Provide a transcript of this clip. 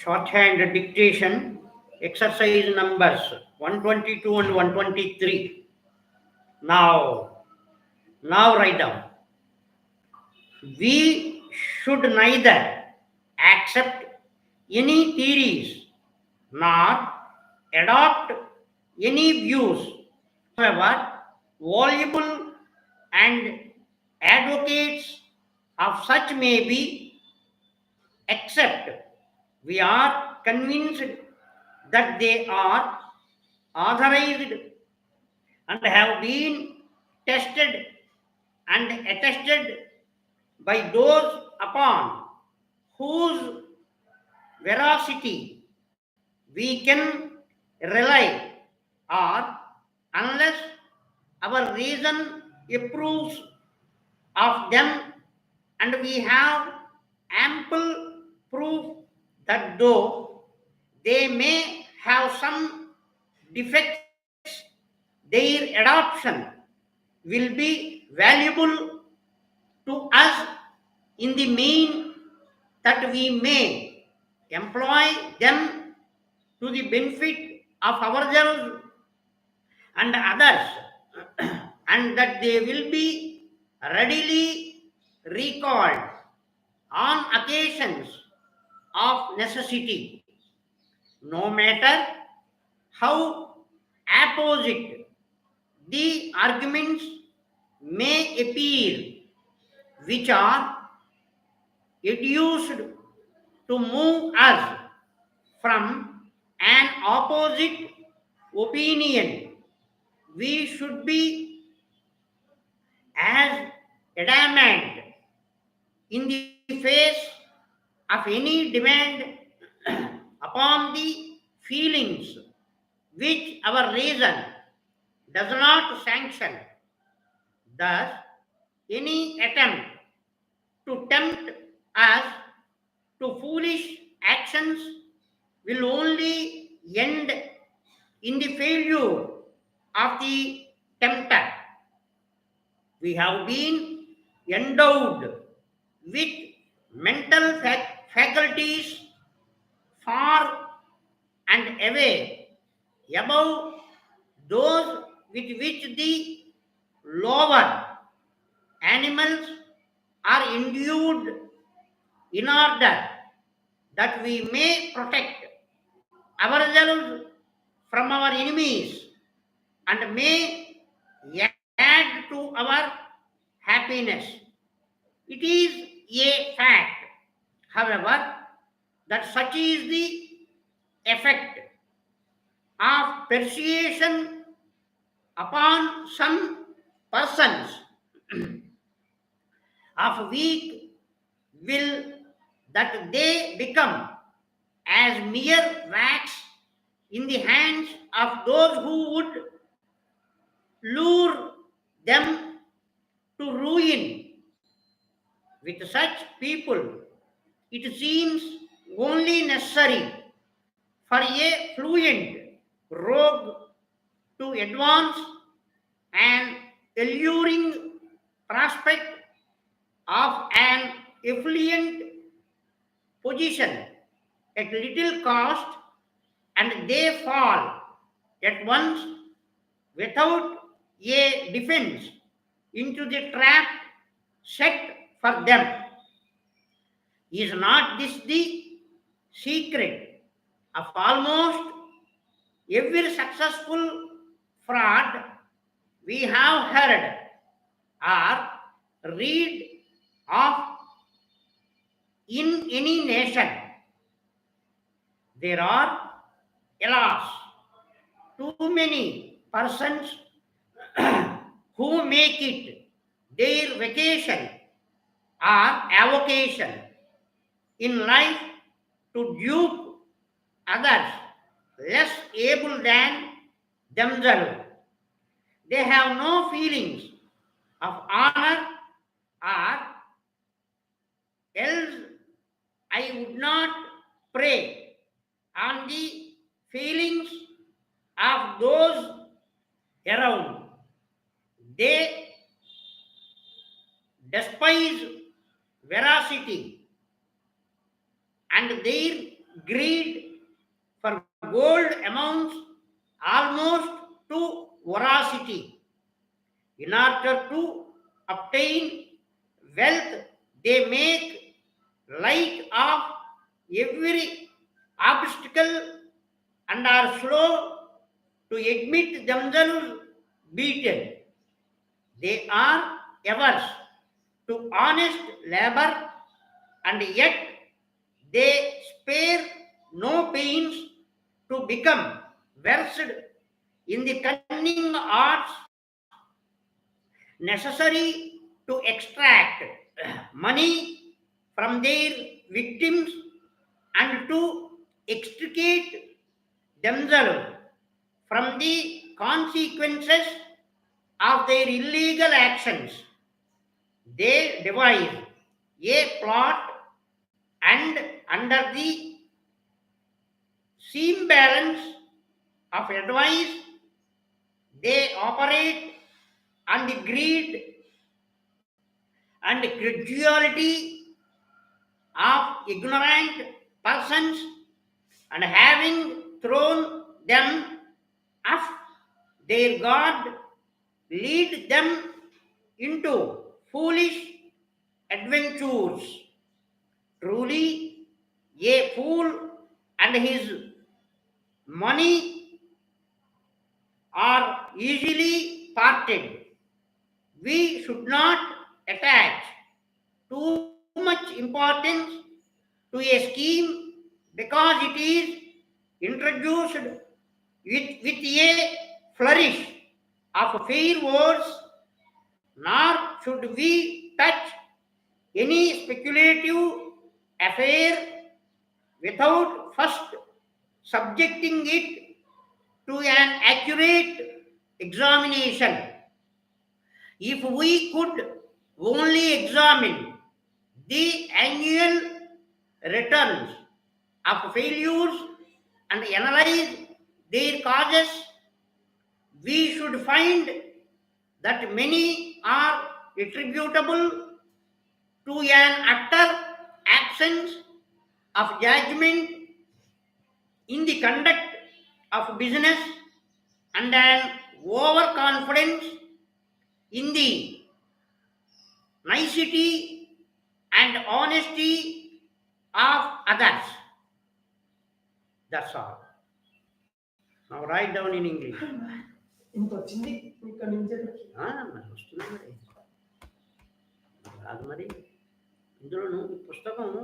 Shorthand dictation, exercise numbers 122 and 123. Now write down. We should neither accept any theories nor adopt any views, however valuable and advocates of such may be, except we are convinced that they are authorized and have been tested and attested by those upon whose veracity we can rely, or unless our reason approves of them and we have ample proof that though they may have some defects, their adoption will be valuable to us in the mean that we may employ them to the benefit of ourselves and others, and that they will be readily recalled on occasions of necessity, no matter how opposite the arguments may appear, which are adduced to move us from an opposite opinion. We should be as adamant in the face of any demand upon the feelings which our reason does not sanction. Thus, any attempt to tempt us to foolish actions will only end in the failure of the tempter. We have been endowed with mental faculties far and away above those with which the lower animals are endued, in order that we may protect ourselves from our enemies and may add to our happiness. It is a fact, however, that such is the effect of persuasion upon some persons of weak will, that they become as mere wax in the hands of those who would lure them to ruin. With such people, it seems only necessary for a fluent rogue to advance an alluring prospect of an affluent position at little cost, and they fall at once without a defense into the trap set for them. Is not this the secret of almost every successful fraud we have heard or read of in any nation? There are, alas, too many persons who make it their vacation or avocation in life to dupe others less able than themselves. They have no feelings of honor, or else I would not prey on the feelings of those around. They despise veracity, and their greed for gold amounts almost to voracity. In order to obtain wealth, they make light of every obstacle and are slow to admit themselves beaten. They are averse to honest labor, and yet they spare no pains to become versed in the cunning arts necessary to extract money from their victims and to extricate themselves from the consequences of their illegal actions. They devise a plot and under the semblance of advice they operate on the greed and credulity of ignorant persons, and having thrown them off their guard, lead them into foolish adventures. Truly, a fool and his money are easily parted. We should not attach too much importance to a scheme because it is introduced with a flourish of fair words, nor should we touch any speculative affair without first subjecting it to an accurate examination. If we could only examine the annual returns of failures and analyze their causes, we should find that many are attributable to an utter absence of judgment in the conduct of business and an overconfidence in the nicety and honesty of others. That's all. Now write down in English. ఇంకొచ్చింది ఇక్కడ నుంచి మరి వస్తున్నా మరి రాదు మరి ఇందులో పుస్తకం